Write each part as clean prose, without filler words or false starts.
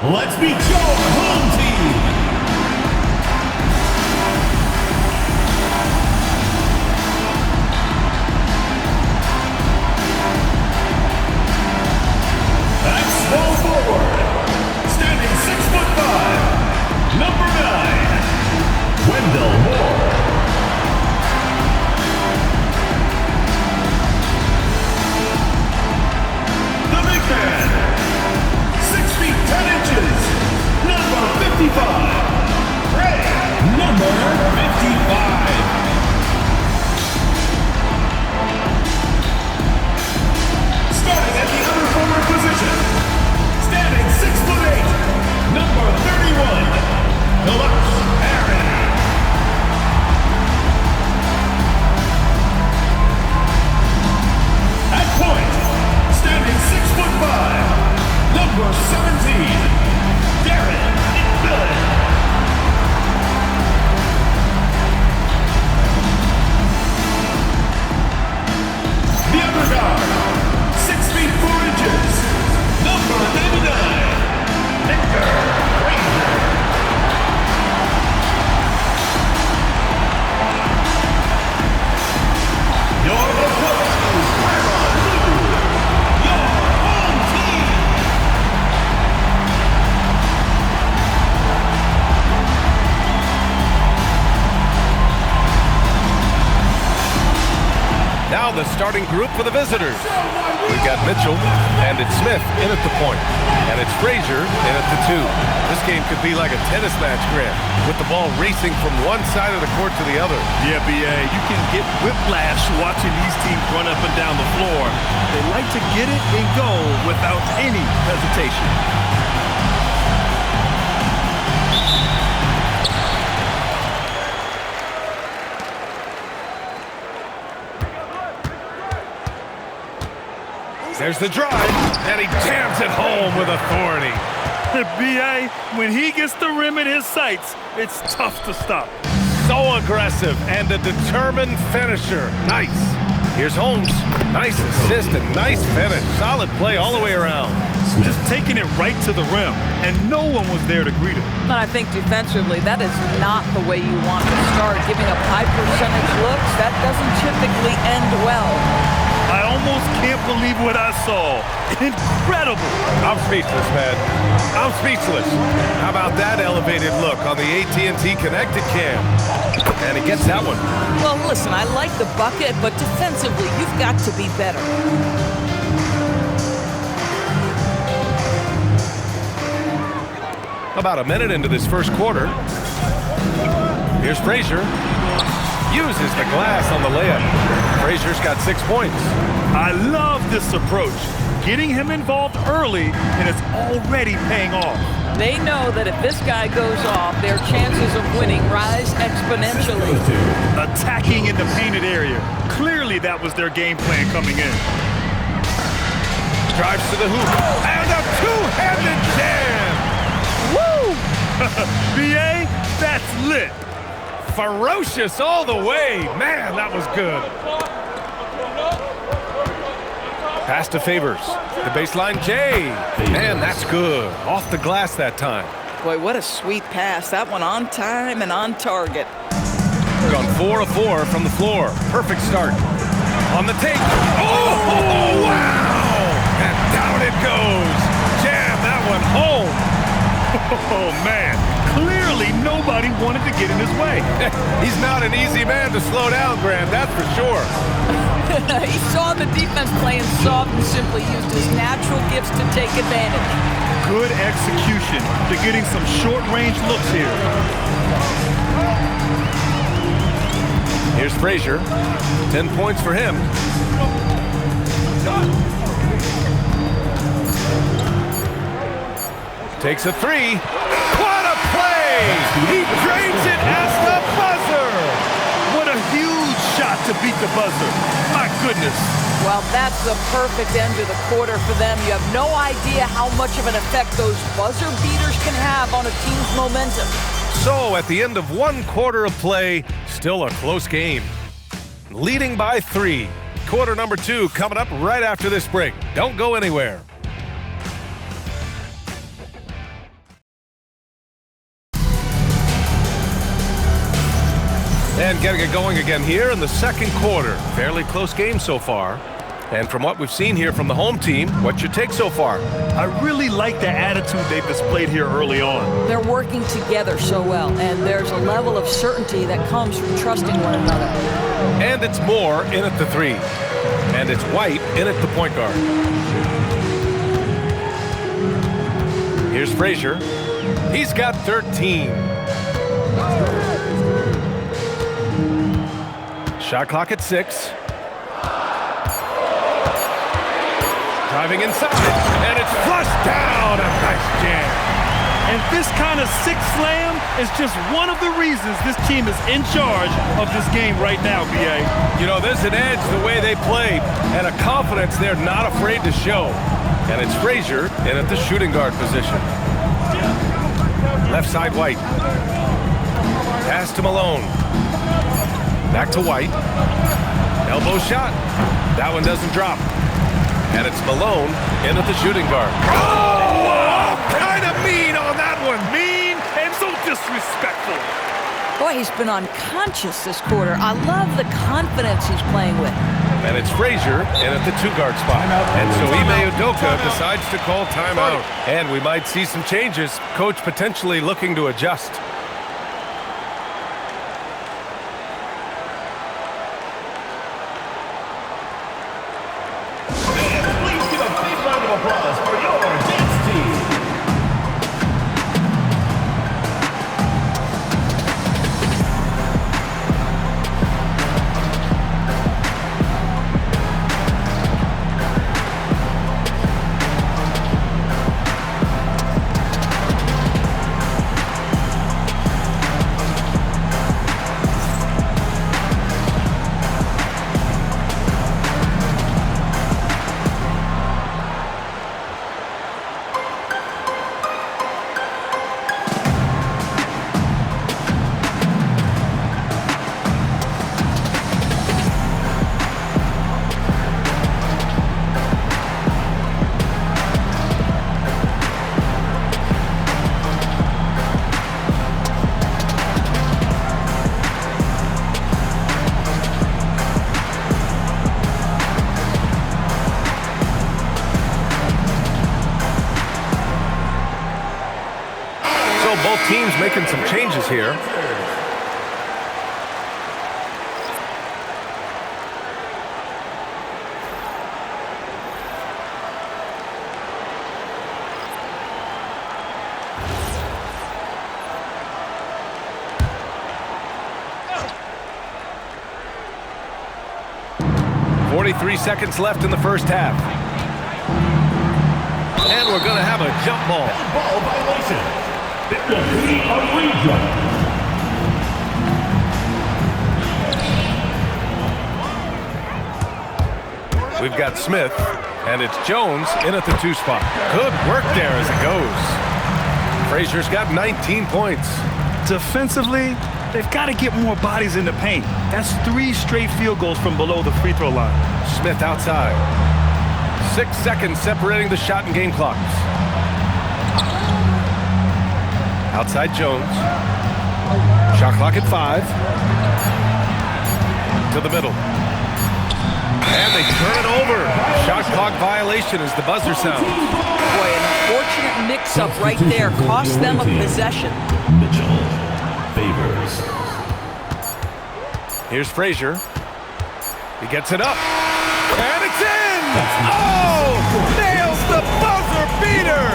Let's meet your home team. At small forward, standing 6'5", number 9, Wendell Moore. The big man, 6 feet 10 inches, number 55, Ray, number 55. Starting at the other forward position, standing 6'8", number 31, Deluxe Harry. At point, standing 6'5", number 17, Darren McMillan. The other guard, 6 feet 4 inches, number 99, Victor Frazier. Your opponent is Tyron Lue, your home team. Now the starting group for the visitors. We've got Mitchell, and it's Smith in at the point, and it's Frazier in at the 2. This game could be like a tennis match, Grant, with the ball racing from one side of the court to the other. Yeah, B.A., you can get whiplash watching these teams run up and down the floor. They like to get it and go without any hesitation. There's the drive, and he jams it home with authority. B.A., when he gets the rim in his sights, it's tough to stop. So aggressive and a determined finisher. Nice. Here's Holmes. Nice assist and nice finish. Solid play all the way around. Just taking it right to the rim, and no one was there to greet him. And I think defensively, that is not the way you want to start. Giving up high percentage looks, that doesn't typically end well. I almost can't believe what I saw. Incredible. I'm speechless, man. I'm speechless. How about that elevated look on the AT&T Connected Cam? And he gets that one. Well, listen, I like the bucket, but defensively, you've got to be better. About a minute into this first quarter. Here's Frazier. Uses the glass on the layup. Frazier's got 6 points. I love this approach. Getting him involved early, and it's already paying off. They know that if this guy goes off, their chances of winning rise exponentially. Attacking in the painted area. Clearly that was their game plan coming in. Drives to the hoop. And a two-handed jam! Woo! B.A., that's lit. Ferocious all the way. Man, that was good. Pass to Favors. The baseline, Jay. Man, that's good. Off the glass that time. Boy, what a sweet pass. That one on time and on target. Gone 4 of 4 from the floor. Perfect start. On the take. Oh, wow! And down it goes. Jam that one home. Oh, man. Clearly nobody wanted to get in his way. He's not an easy man to slow down, Grant, that's for sure. He saw the defense playing soft and simply used his natural gifts to take advantage. Good execution to getting some short-range looks here. Here's Frazier. 10 points for him. Takes a 3. What a play! He drains it as the buzzer! What a huge shot to beat the buzzer. My goodness. Well, that's the perfect end to the quarter for them. You have no idea how much of an effect those buzzer beaters can have on a team's momentum. So, at the end of 1 quarter of play, still a close game. Leading by 3. Quarter number 2 coming up right after this break. Don't go anywhere. And getting it going again here in the second quarter. Fairly close game so far. And from what we've seen here from the home team, what's your take so far? I really like the attitude they've displayed here early on. They're working together so well, and there's a level of certainty that comes from trusting one another. And it's Moore in at the 3. And it's White in at the point guard. Here's Frazier. He's got 13. Shot clock at 6. Driving inside, and it's flushed down. A nice jam. And this kind of six slam is just one of the reasons this team is in charge of this game right now, B.A. You know, there's an edge the way they play, and a confidence they're not afraid to show. And it's Frazier in at the shooting guard position. Left side, White. Pass to Malone. Back to White. Elbow shot. That one doesn't drop. And it's Malone in at the shooting guard. Oh, kind of mean on that one. Mean and so disrespectful. Boy, he's been unconscious this quarter. I love the confidence he's playing with. And it's Frazier in at the 2-guard spot. And so Ime Udoka decides to call timeout. And we might see some changes. Coach potentially looking to adjust. Please give a big round of applause for your dance team. Both teams making some changes here. .43 seconds left in the first half. And we're going to have a jump ball. Ball violation. Penalty on rejump. We've got Smith, and it's Jones in at the 2 spot. Good work there as it goes. Frazier's got 19 points. Defensively, they've got to get more bodies in the paint. That's 3 straight field goals from below the free throw line. Smith outside. 6 seconds separating the shot and game clocks. Outside Jones. Shot clock at 5. To the middle. And they turn it over. Shot clock violation as the buzzer sounds. Boy, an unfortunate mix-up right there. Cost them a possession. Mitchell favors. Here's Frazier. He gets it up. And it's in! Oh! Nails the buzzer beater!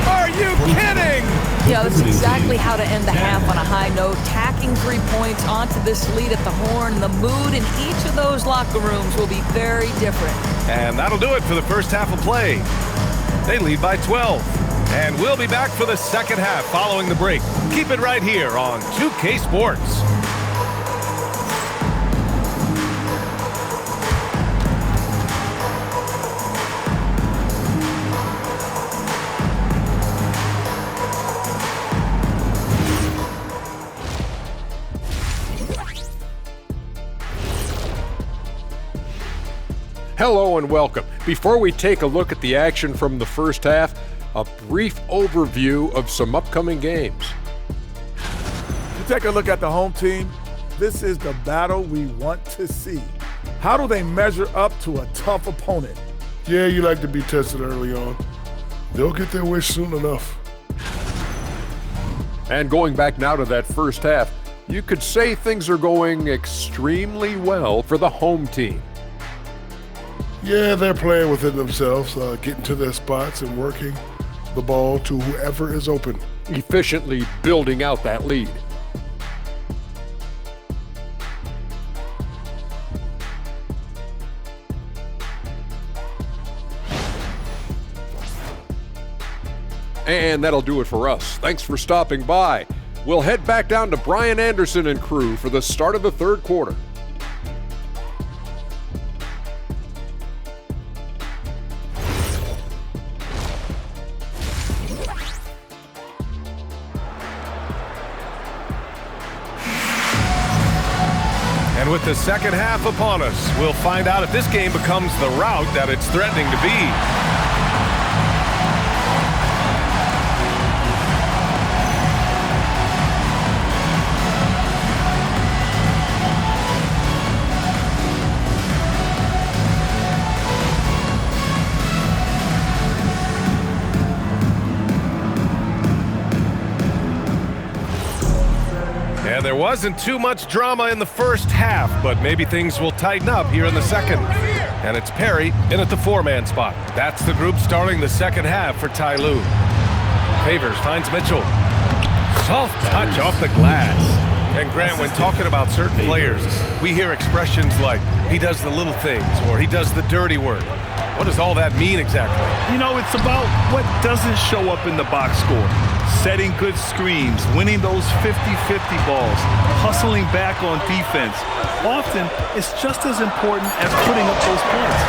Are you kidding? Yeah, that's exactly how to end the half on a high note. Tacking 3 points onto this lead at the horn. The mood in each of those locker rooms will be very different. And that'll do it for the first half of play. They lead by 12. And we'll be back for the second half following the break. Keep it right here on 2K Sports. Hello and welcome. Before we take a look at the action from the first half, a brief overview of some upcoming games. You take a look at the home team, This is the battle we want to see. How do they measure up to a tough opponent? Yeah, you like to be tested early on. They'll get their wish soon enough. And going back now to that first half, you could say things are going extremely well for the home team. Yeah, they're playing within themselves, getting to their spots and working the ball to whoever is open. Efficiently building out that lead. And that'll do it for us. Thanks for stopping by. We'll head back down to Brian Anderson and crew for the start of the third quarter. And with the second half upon us, we'll find out if this game becomes the rout that it's threatening to be. And there wasn't too much drama in the first half, but maybe things will tighten up here in the second. And it's Perry in at the four-man spot. That's the group starting the second half for Ty Lue. Favors finds Mitchell. Soft touch off the glass. And Grant, when talking about certain players, we hear expressions like, he does the little things, or he does the dirty work. What does all that mean exactly? You know, it's about what doesn't show up in the box score. Setting good screens, winning those 50-50 balls, hustling back on defense. Often, it's just as important as putting up those points.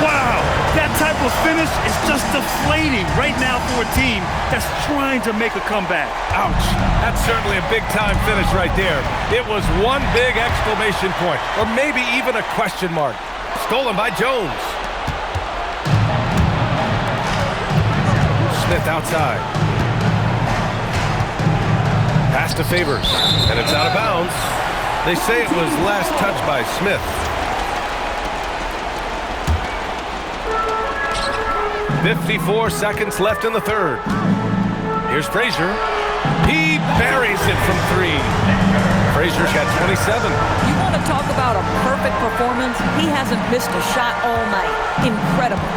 Wow! That type of finish is just deflating right now for a team that's trying to make a comeback. Ouch! That's certainly a big-time finish right there. It was one big exclamation point, or maybe even a question mark. Stolen by Jones. Smith outside. Pass to Favors, and it's out of bounds. They say it was last touched by Smith. "54 seconds left in the third. Here's Frazier. He buries it from three. Frazier's got 27. You want to talk about a perfect performance? He hasn't missed a shot all night. Incredible.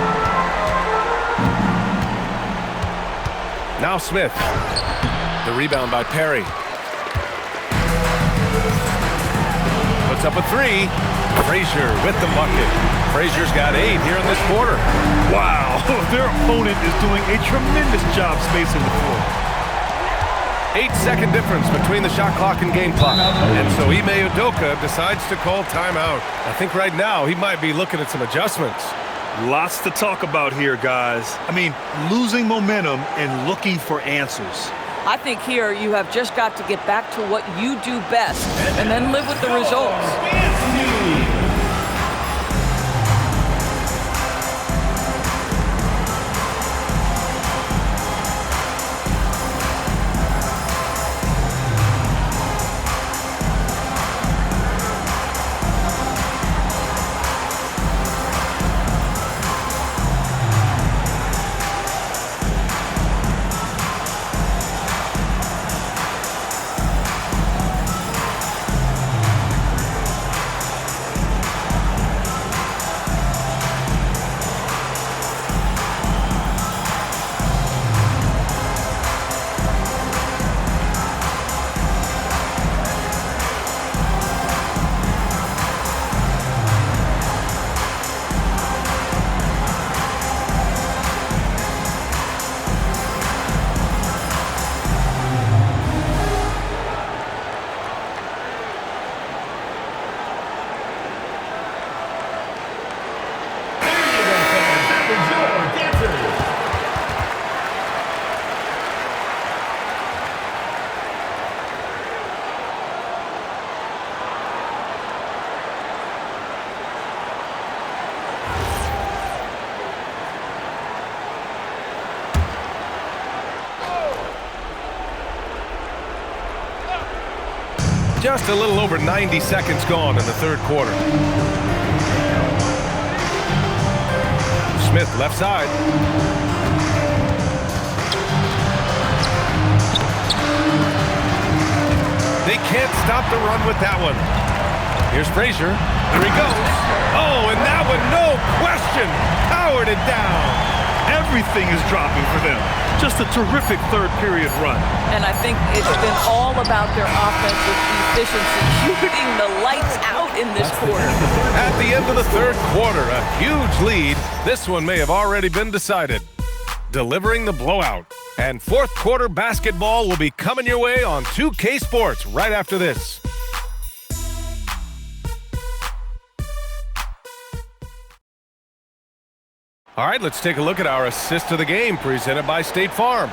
Now Smith. The rebound by Perry. Puts up a three. Frazier with the bucket. Frazier's got 8 here in this quarter. Wow, their opponent is doing a tremendous job spacing the floor. 8-second difference between the shot clock and game clock. And so Ime Udoka decides to call timeout. I think right now he might be looking at some adjustments. Lots to talk about here, guys. I mean, losing momentum and looking for answers. I think here you have just got to get back to what you do best and then live with the results. Just a little over 90 seconds gone in the third quarter. Smith left side. They can't stop the run with that one. Here's Frazier. Here he goes. Oh, and that one, no question, powered it down. Everything is dropping for them. Just a terrific third period run. And I think it's been all about their offensive efficiency, shooting the lights out in this quarter. At the end of the third quarter, a huge lead. This one may have already been decided. Delivering the blowout. And fourth quarter basketball will be coming your way on 2K Sports right after this. All right, let's take a look at our assist of the game presented by State Farm.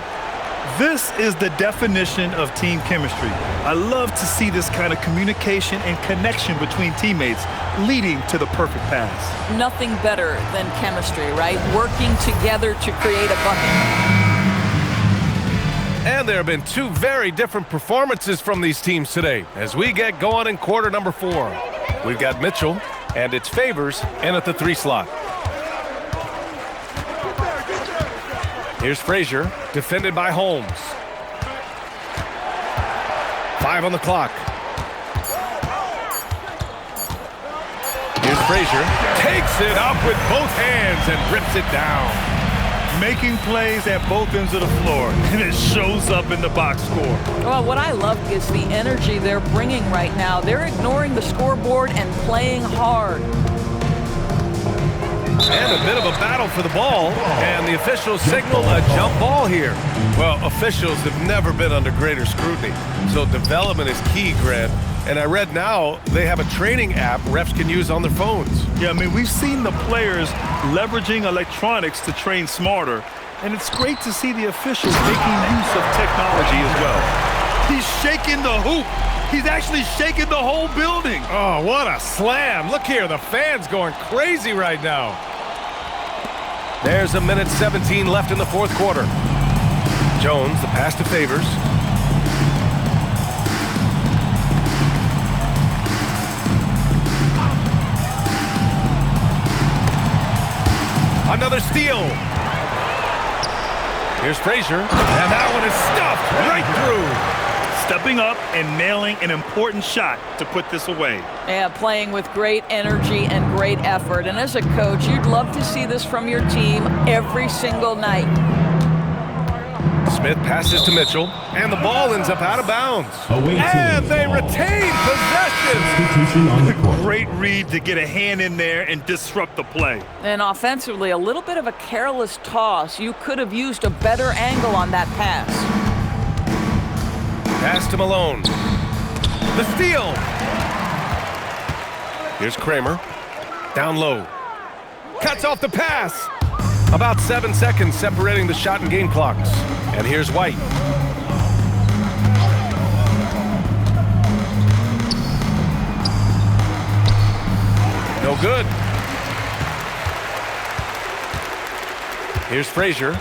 This is the definition of team chemistry. I love to see this kind of communication and connection between teammates leading to the perfect pass. Nothing better than chemistry, right? Working together to create a bucket. And there have been two very different performances from these teams today as we get going in quarter number 4. We've got Mitchell and it's Favors in at the 3 slot. Here's Frazier, defended by Holmes. 5 on the clock. Here's Frazier, takes it up with both hands and rips it down. Making plays at both ends of the floor, and it shows up in the box score. Well, what I love is the energy they're bringing right now. They're ignoring the scoreboard and playing hard. And a bit of a battle for the ball, and the officials signal a jump ball here. Well, officials have never been under greater scrutiny, so development is key, Grant. And I read now they have a training app refs can use on their phones. Yeah, I mean, we've seen the players leveraging electronics to train smarter, and it's great to see the officials making use of technology as well. He's shaking the hoop. He's actually shaking the whole building. Oh, what a slam. Look here, the fans going crazy right now. There's a minute 17 left in the fourth quarter. Jones, the pass to Favors. Another steal. Here's Frazier, and that one is stuffed right through. Stepping up and nailing an important shot to put this away. Yeah, playing with great energy and great effort. And as a coach, you'd love to see this from your team every single night. Smith passes to Mitchell, and the ball ends up out of bounds. And they retain possession. Great read to get a hand in there and disrupt the play. And offensively, a little bit of a careless toss. You could have used a better angle on that pass. Pass to Malone. The steal. Here's Kramer. Down low. Cuts off the pass. About 7 seconds separating the shot and game clocks. And here's White. No good. Here's Frazier.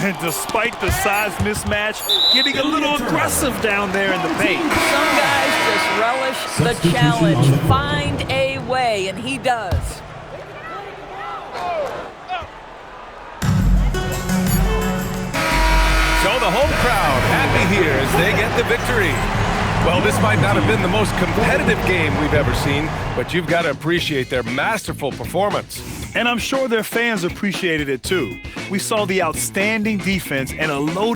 And despite the size mismatch, getting a little aggressive down there in the paint. Some guys just relish the challenge. Find a way, and he does. So the home crowd happy here as they get the victory. Well, this might not have been the most competitive game we've ever seen, but you've got to appreciate their masterful performance. And I'm sure their fans appreciated it too. We saw the outstanding defense and a loaded